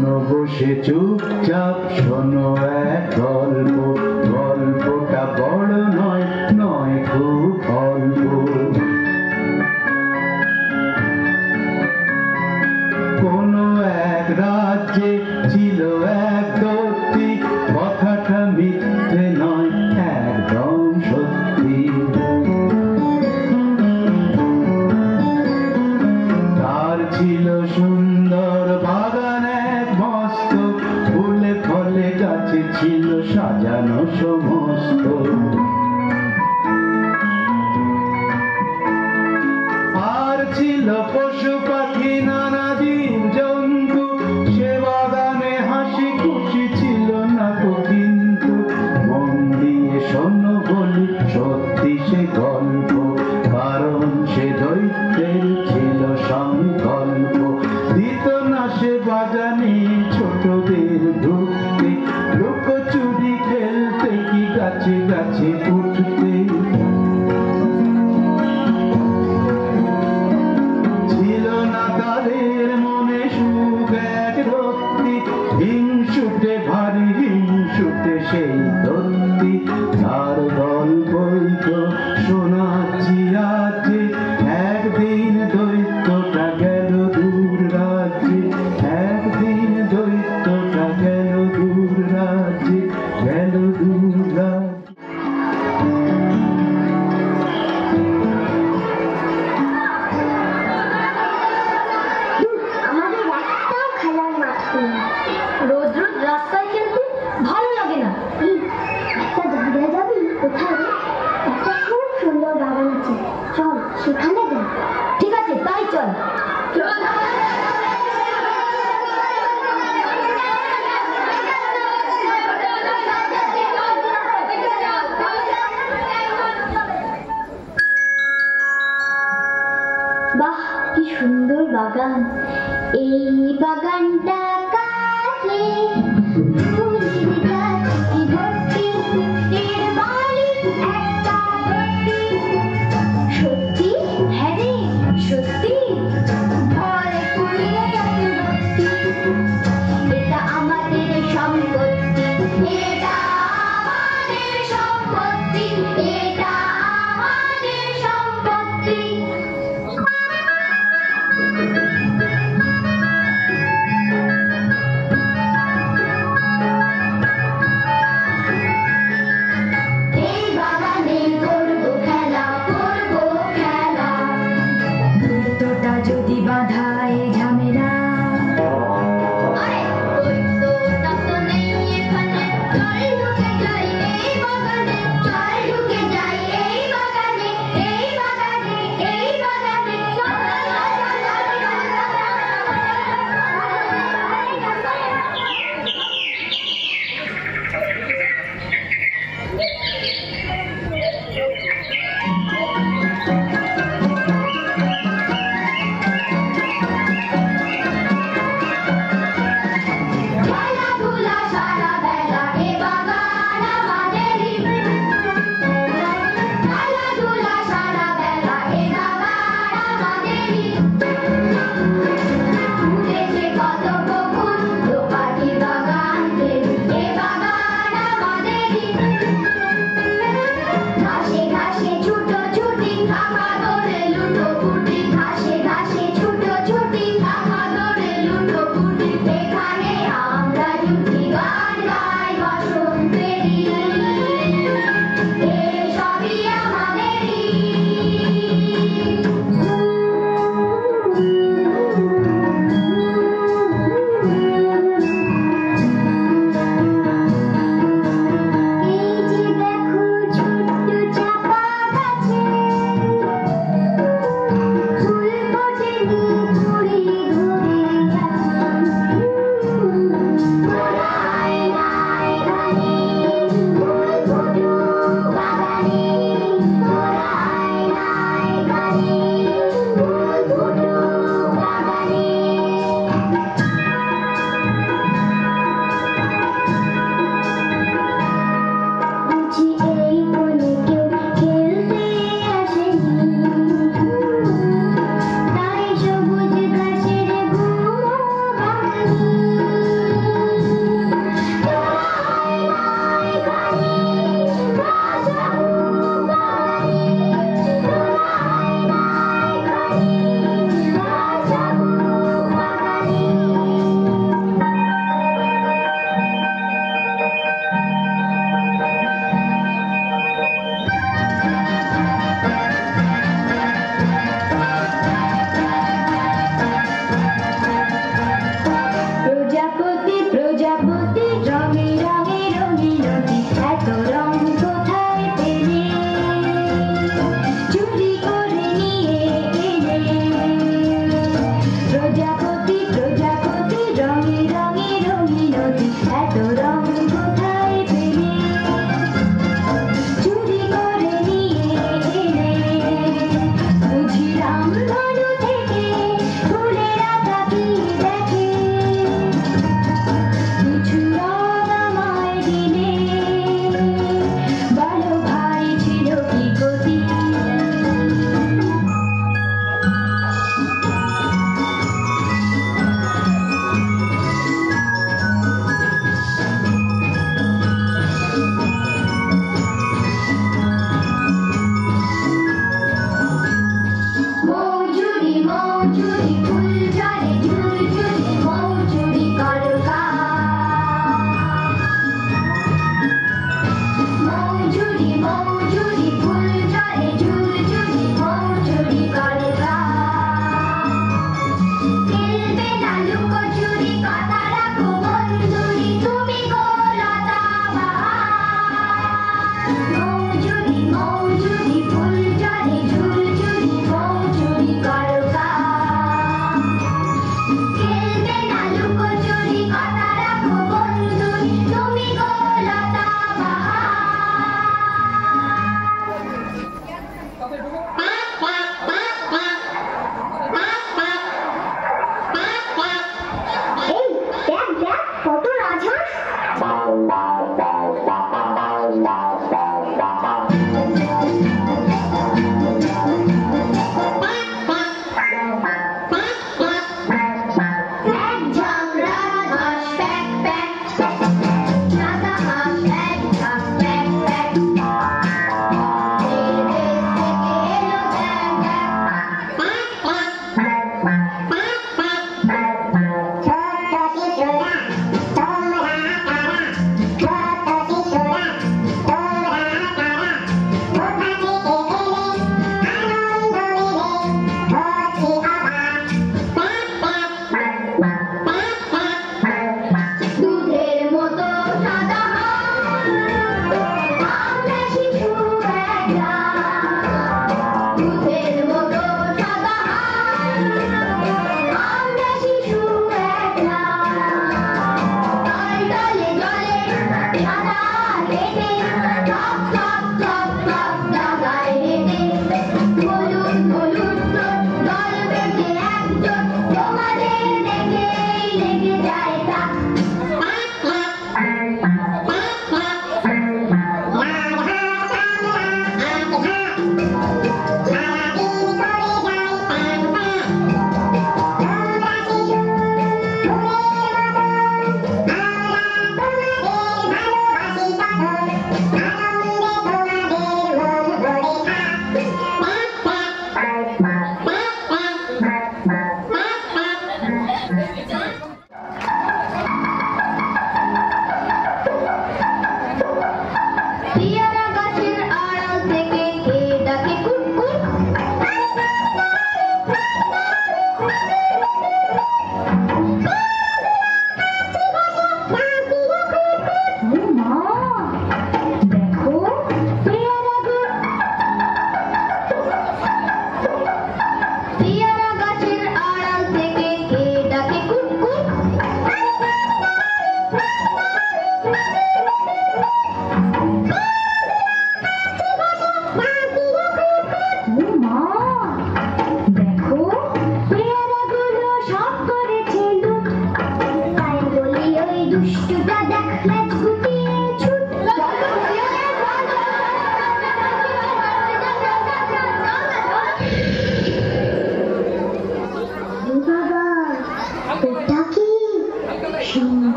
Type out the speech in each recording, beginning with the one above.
শোনো বসে চুপচাপ শোনো এক গল্প, গল্পটা বড় নয়, নয় খুব অল্প। কোন এক রাজ্যে ছিল এক দৈত্যী, কথাটা মিথ্যে নয়, একদম সত্যি। তার ছিল সুন্দর বাগান এক মস্ত, ফুলে ফলে গাছে ছিল সাজানো সমস্ত। আর ছিল পশু পাখি নানা জীব জন্তু, সে বাগানে হাসি খুশি ছিল না তো কিন্তু। মন দিয়ে শোনো বলি সত্যি সে গল্প, কারণ সে দৈত্যের ছিল সংকল্প। দিত না সে বাগানে ছোটদের ঢুকতে, লুকোচুরি খেলতে কি গাছে গাছে উঠতে। ছিল না তাদের মনে সুখ এক রক্তি, হিংসুটে ভারী হিংসুটে সেই দত্তি। তার গল্পই তো শোনাচ্ছি আজকে, একদিন দৈত্যটা গেল দূর রাজ্যে, একদিন দৈত্যটা গেল দূর রাজ্যে, গেল দূর রাজ্যে। আমাদের একটাও খেলার মাঠ নেই, রোজ রোজ রাস্তায় খেলতে ভালো লাগে না। একটা জায়গায় যাবি? কোথায়? একটা খুব সুন্দর বাগান আছে, চল সেখানে যাই। ঠিক আছে, তাই চল। বাহ, কি সুন্দর বাগান! এই বাগানটা কাছে ফুলের গাছ কি ভর্তি, এর মালিক একটা দৈত্যী। সত্যি? হ্যাঁ রে, সত্যি। ভয় করলে দৈত্যী। এটা আমাদের সম্পত্তি, এটা আমাদের সম্পত্তি, এটা আমাদের সম্পত্তি।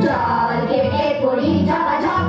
Jal ke puri chaka chak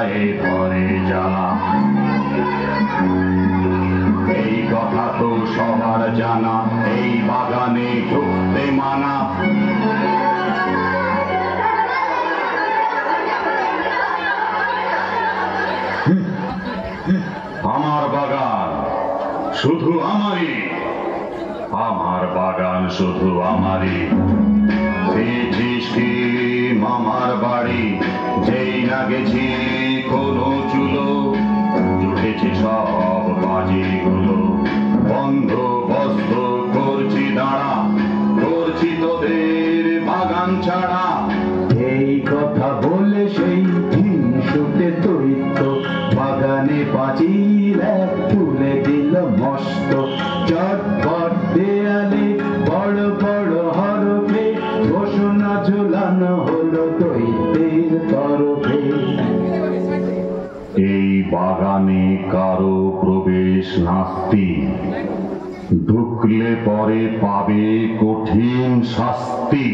গায়ে ধরে জ্বালা। এই কথা তো সবার জানা, এই বাগানে ঢুকতে মানা। আমার বাগান শুধু আমারই, আমার বাগান শুধু আমারই। দেখছিস কি মামার বাড়ি, যেই না গেছি কোনো চুলো, জুটেছে সব বাজিগুলো। বন্দোবস্ত করছি দাঁড়া, করছি তোদের বাগান ছাড়া। এই কথা বলে সেই হিংসুটে দৈত্য বাগানে পাঁচিল এক তুলে দিল মস্ত। চটপট দেয়ালে বড় বড় হরফে ঘোষণা ঝুলানো হলো দৈত্যের তরফে। এই বাগানে কারো প্রবেশ নাস্তি, ঢুকলে পরে পাবে কঠিন শাস্তি।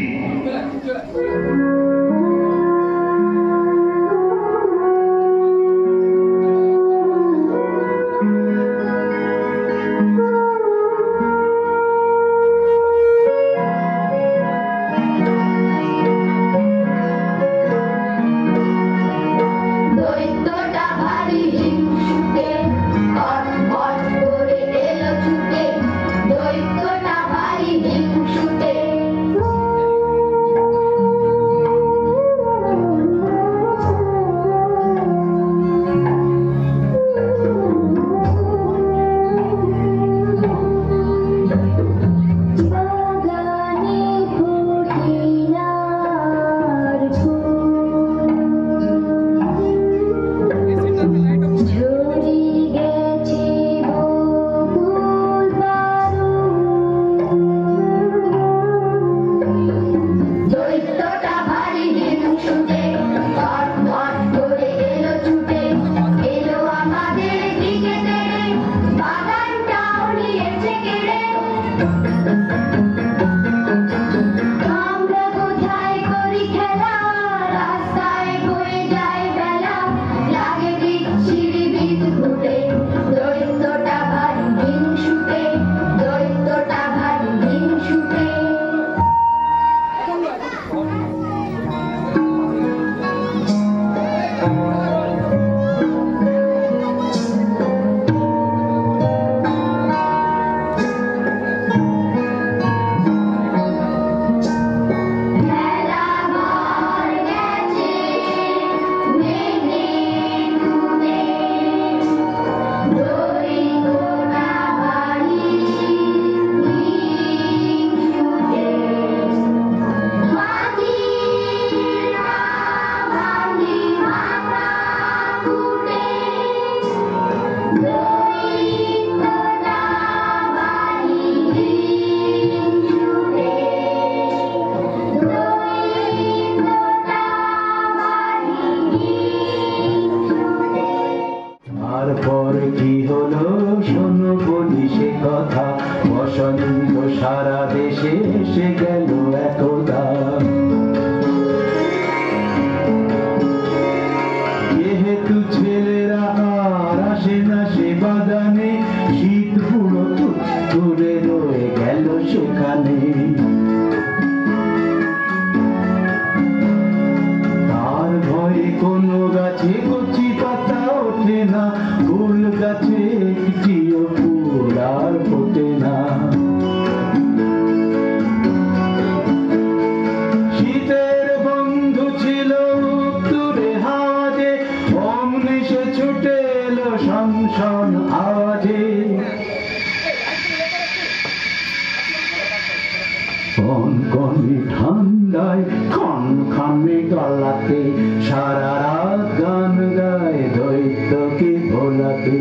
ঠান্ডায় ক্ষণ ক্ষণে গলাতে সারা রাত গান গায় দৈত্যকে ভোলাতে।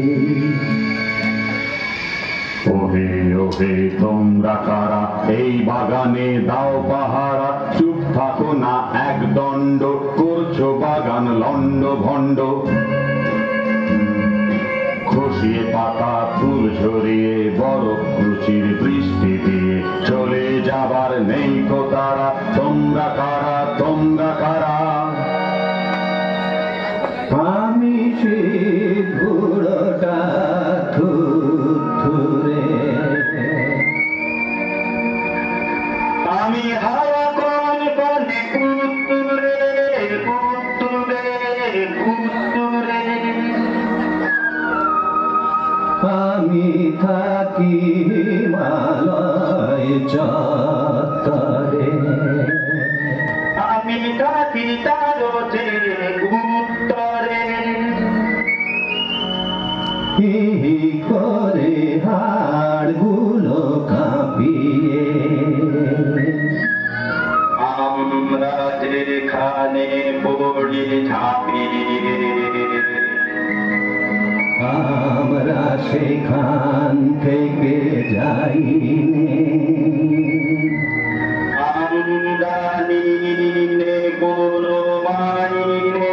ওহে ওহে তোমরা কারা, এই বাগানে দাও পাহারা। চুপ থাকো না এক দণ্ড, করছো বাগান লন্ড ভণ্ড। খসিয়ে পাতা ফুল ঝরিয়ে বরফ রুচির বৃষ্টি দিয়ে চলে যাবার নেই কো তারা। তোমরা কারা, তোমরা কারা? আমি নিশীথ বুড়োটা থুরে আমি হাওয়া কোন কোনে পুতুরে পুতুরে পুতুরে আমি থাকি হিমালয় চত্বরে আমি থাকি তার যে উত্তরে হি করে হাড়গুলো কাঁপিয়ে আমরা যেখানে পড়ি ঝাঁপিয়ে আমরা সেখান থেকে যাইনি আমরা নিনে কোনো মাইনে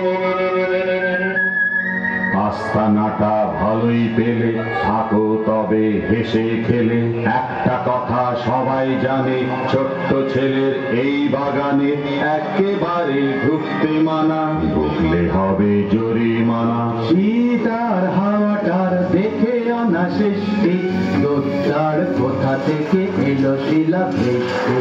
আস্তানাটা ভালোই পেলে থাকো তবে হেসে খেলে একটা কথা সবাই জানে ছোট্ট ছেলের এই বাগানে একেবারে ঢুকতে মানা ঢুকলে হবে জরিমানা শীত আর হাওয়াটার দেখে আনা সৃষ্টি দোতার কোথা থেকে এলো শিলা বৃষ্টি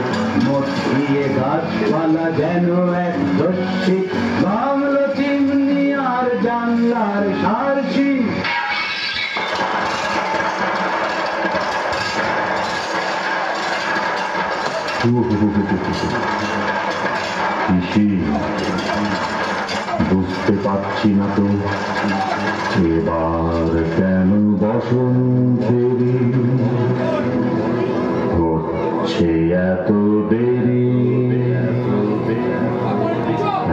মটকিয়ে গাছপালা যেন এক দস্যি বাংলো চিমনি আর জানলার সারছি পিসি বুঝতে পারছি না তো এবার কেন বসন্তেরি হচ্ছে এত দেরি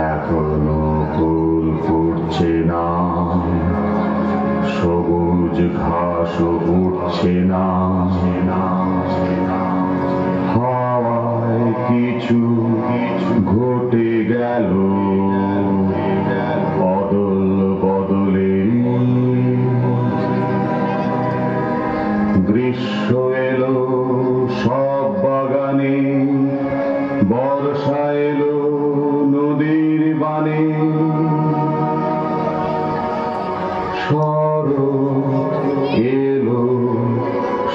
এখনো ফুল ফুটছে না সবুজ ঘাসও উঠছে না হাওয়ায় কিছু ঘটে গেল অদল বদলে গ্রীষ্ম এলো সব বাগানে বর্ষা এলো নদীর বানে শরৎ এলো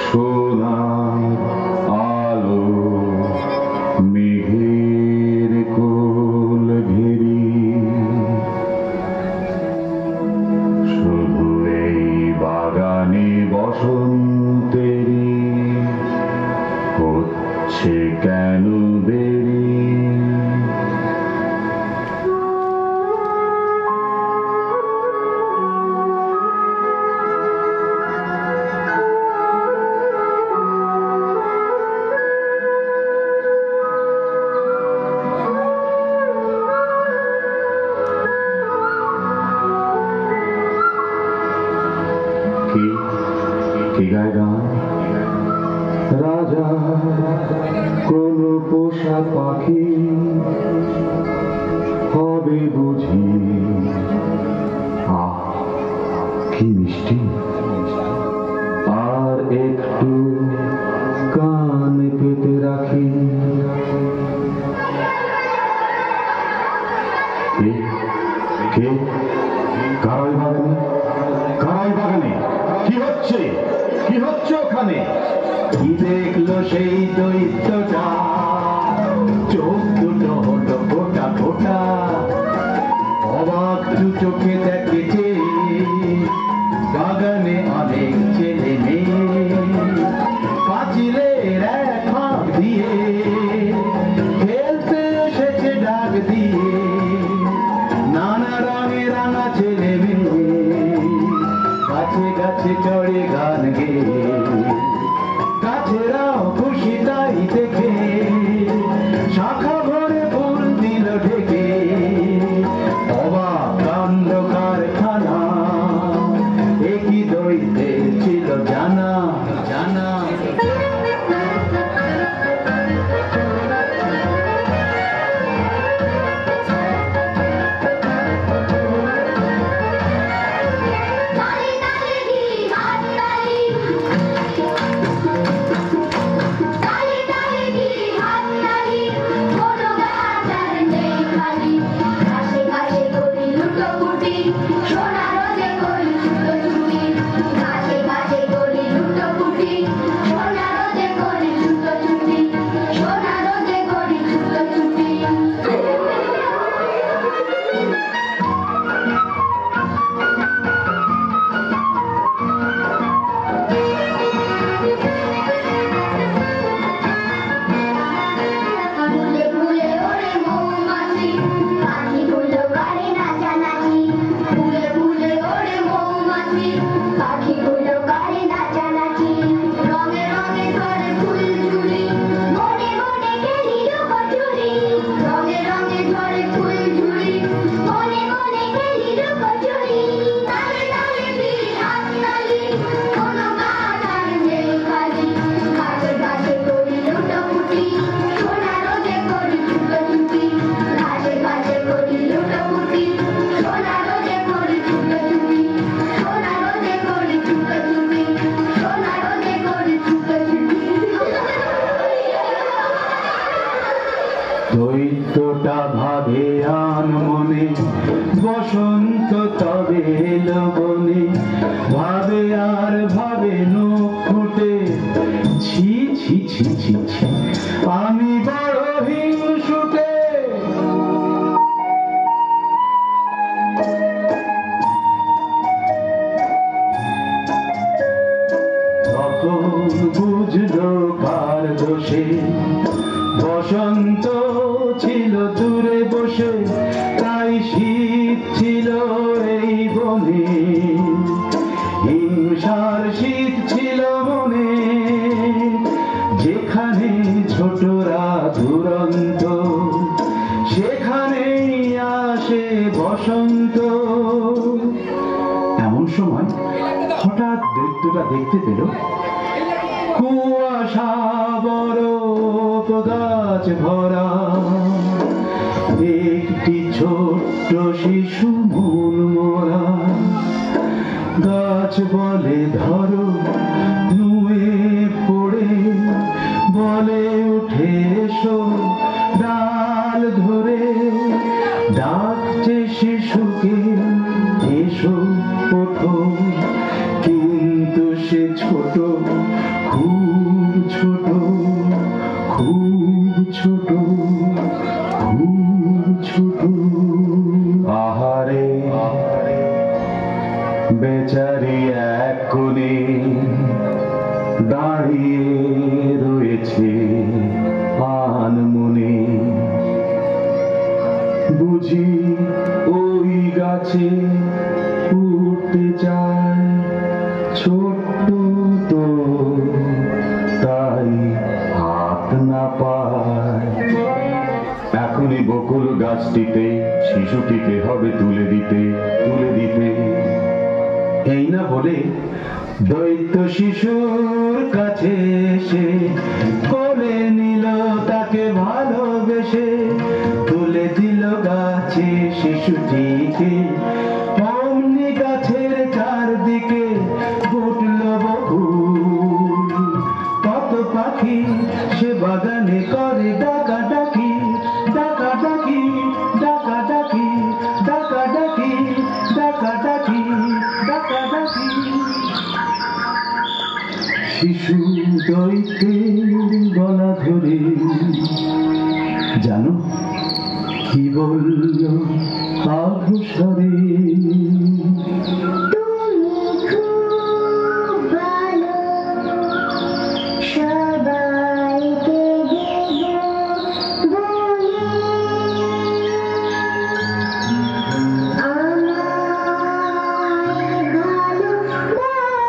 সোনার আলো মেঘের কোল ঘেরি শুধু এই বাগানে বসন্তেরি হচ্ছে কেন দেরি কি গায় গান রাজা কোন পোষা পাখি হবে বুঝি আহ কি মিষ্টি আর একটু কান পেতে রাখি কে কারাই বাগানে কি হচ্ছে ওখানে কি দেখলো সেই দৈত্যটা চোখ দুটো হলো ফোটা ফোটা অবাক দু চোখে দেখেছে বাগানে অনেক ছেলে মেয়ে পাঁচিলের এক ফাঁক দিয়ে খেলতে এসেছে ডাক দিয়ে নানা রঙে রাঙা ছেলে মেয়ে গাছে গাছে চড়ে গান গেয়ে গাছেরাও খুশি তাই দেখে শাখা ভরে ফুল দিল ঢেকে অবাক কাণ্ড কারখানা একই দৈত্যের ছিল জানা জানা সোনার পাখি গুলো করে নাচানাচি রঙে রঙে ঝরে ফুলঝুরি মনে মনে খেলি লুকোচুরি রঙে রঙে ঝরে ফুলঝুরি মনে মনে খেলি লুকোচুরি তালে তালে দিই হাততালি কোনো গান আর নেই খালি ঘাটে ঘাটে করি লুটোপুটি সোনা রোদে করি ছুটোছুটি ঘাটে ঘাটে করি লুটোপুটি সোনা রোদে করি ছুটোছুটি সোনা রোদে করি ছুটোছুটি সোনা রোদে করি ছুটোছুটি দৈত্যটা ভাবে আন মনে বসন্ত তবে এলো বনে ভাবে আর ভাবে নখ ফুটে ছি ছি ছি ছি ছি আমি বড় হিংসুটে তখন বুঝলো কার দোষে বসন্ত ছিল দূরে বসে তাই শীত ছিল এই বনে হিংসার শীত ছিল মনে যেখানে ছোটরা দুরন্ত সেখানেই আসে বসন্ত। এমন সময় হঠাৎ দৈত্যটা দেখতে পেল কুয়াশা বরফ গাছ ভরা একটি ছোট্ট শিশু মন মোরা গাছ বলে ধরো নুয়ে পড়ে বলে উঠে এসো ডাল ধরে ডাকছে শিশুকে এসো ওঠো কিন্তু সে ছোট খুব ছোট খুব ছোট খুব ছোট। আহারে বেচারি এক কোণে দাঁড়িয়ে রয়েছে আনমনে বুঝি ওই গাছে উঠতে চায় ছোট্ট তো তাই হাত না পায়। এখনই বকুল গাছটিতে শিশুটিকে হবে তুলে দিতে এই না বলে দৈত্য শিশুর কাছে এসে কোলে নিল তাকে ভালোবেসে তুলে দিল গাছে শিশুটিকে অমনি গাছের চারদিকে ফুটল বকুল কত পাখি সে বাগানে করে ডাকাডাকি ডাকাডাকি ডাকাডাকি ডাকাডাকি ডাকাডাকি ডাকাডাকি। শিশু দৈত্যের গলা ধরে জানো কি বলল আঘোষরে তুমি খুব ভালো সবাইকে দেব বলে আমায় ভালোবাসলে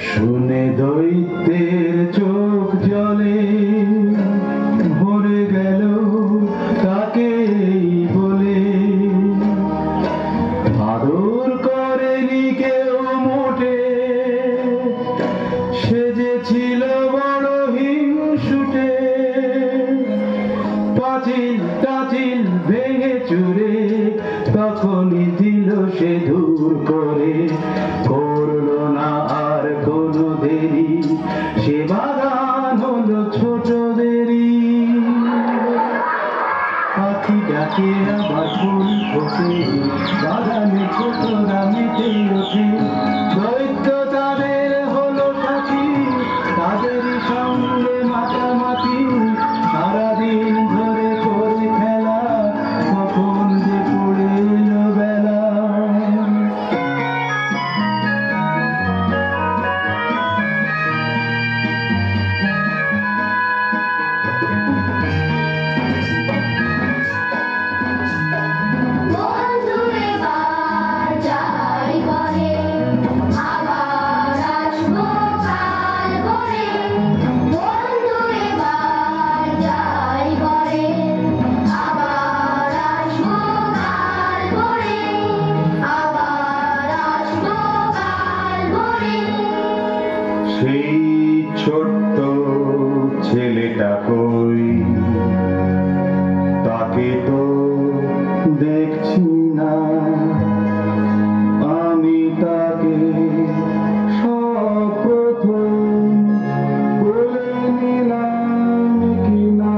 শুনে দৈত্যের চোখ জলে ভরে গেল তাকে বলে আদর করেনি কেউ মোটে সে যে ছিল বড় হিংসুটে পাঁচিল টাচিল ভেঙে চুরে তখনই দিল সে দূর করে করলো না আর কোনো দেরি সে ছোট্ট ছেলেটা কই, তাকে তো দেখছি না। আমি তাকে সব প্রথম বলে নিলাম কিনা।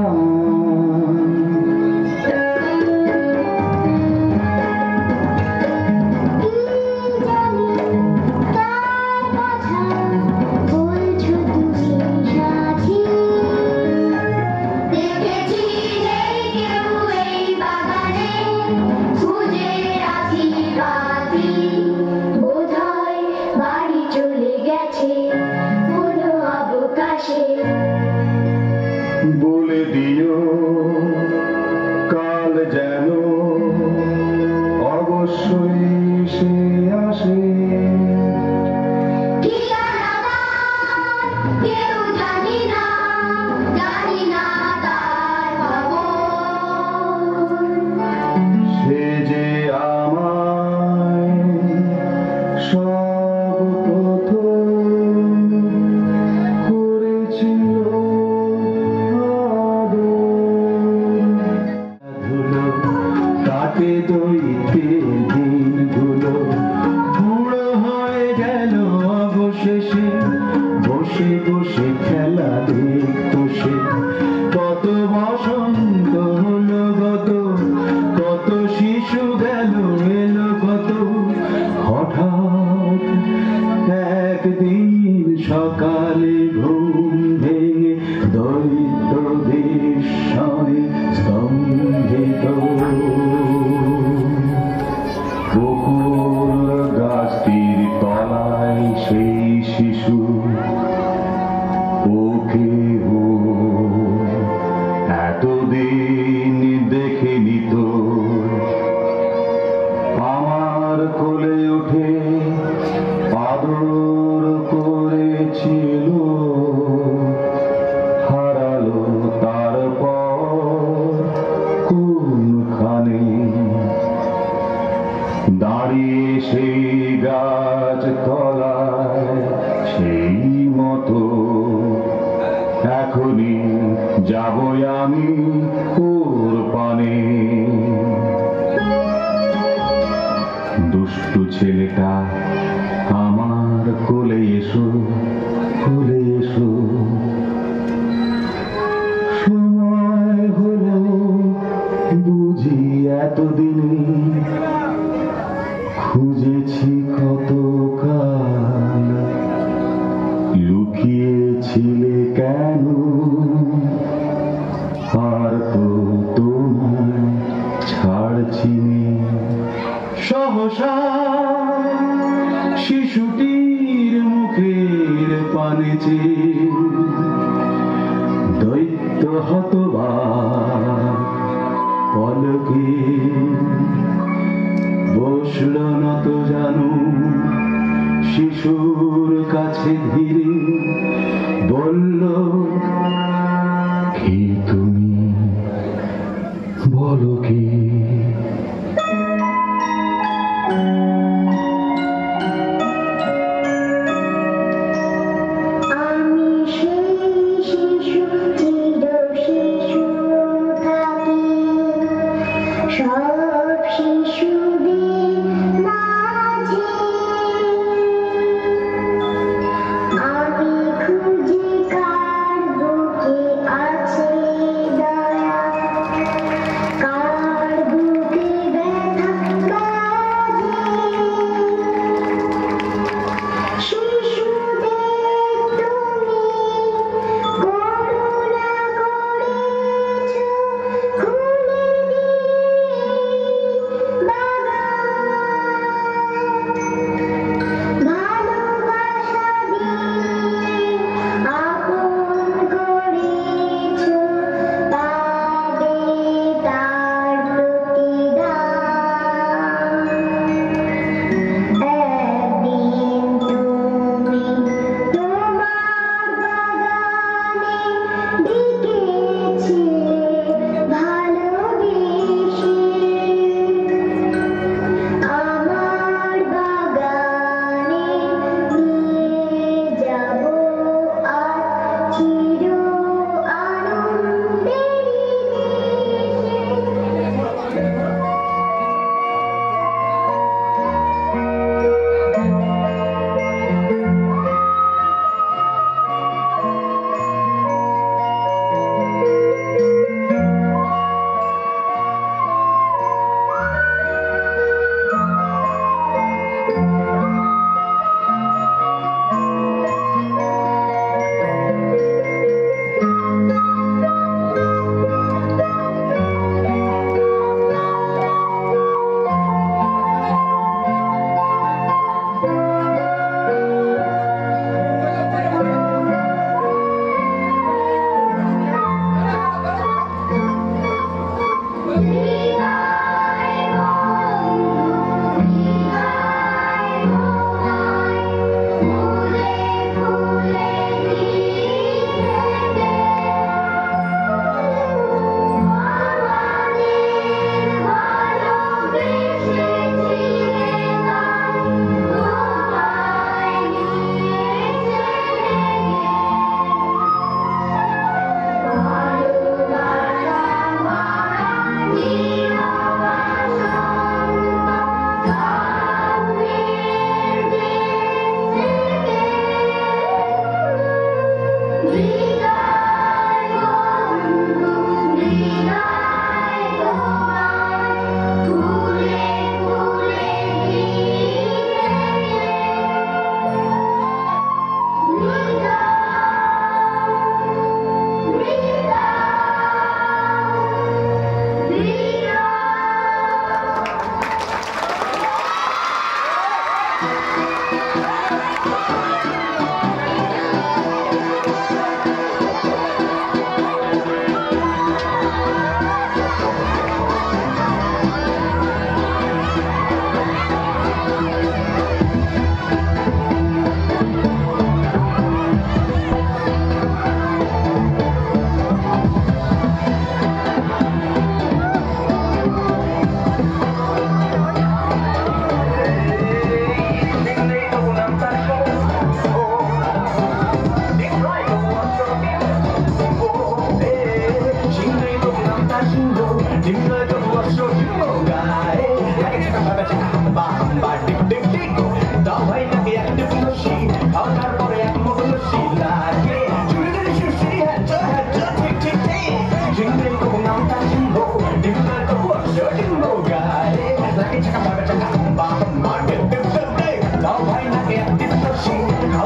বলে দিও কাল যেন অবশ্যই সে আসে। সে যে আমায় সব প্রথম করেছিল ধুলো, কাটে দইতে দিনগুলো, বুড়ো হয়ে গেল অবশেষে, বসে বসে খেলা দেখতো সে। কত বসন্ত হলো গত, কত শিশু গেল এলো কত। হঠাৎ একদিন সকালে ঘুম ভেঙে দরিদ্রদের সনে স্তম্ভিত। বকুল গাছটির তলায় সেই শিশু, ওকে এতদিন দেখেনি তো। আমার কোলে উঠে আদর করেছিল, হারালো তারপর কোনখানে। দাঁড়িয়ে সেই গাছ তলায় সেই মতো, এখনই যাবো আমি ওর পানে। দুষ্টু ছেলেটা আমার কোলে এসো, কোলে এসো। সময় হলো বুঝি এতদিনে, খুঁজেছি কত কাল, লুকিয়েছিলে কেন? আর তো তোমায় ছাড়ছিনি। সহসা শিশুটির মুখের পানে চেয়ে দৈত্য হতবাক পলকে বসল নত জানু শিশুর কাছে ধীরে। বলল, কি তুমি বলো কি? আমি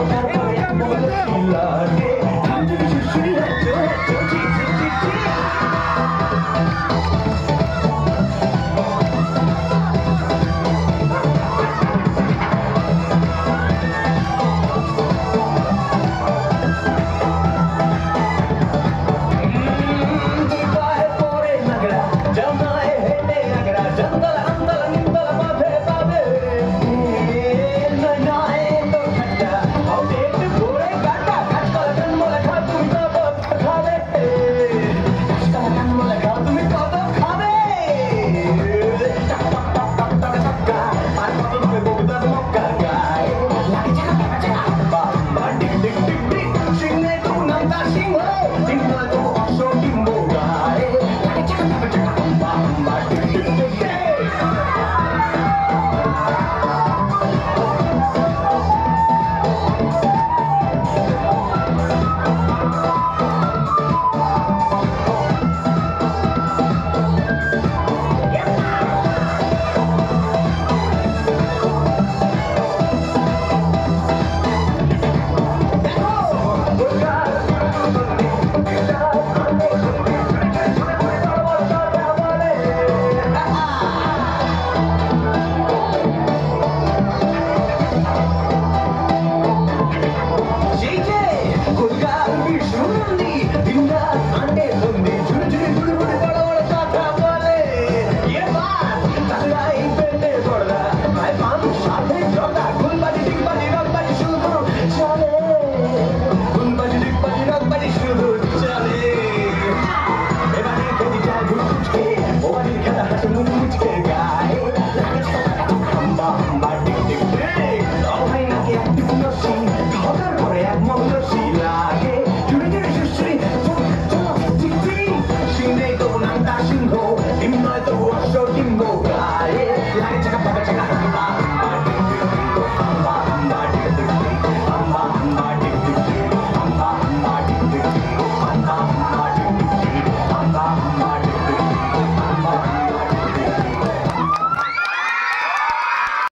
দাও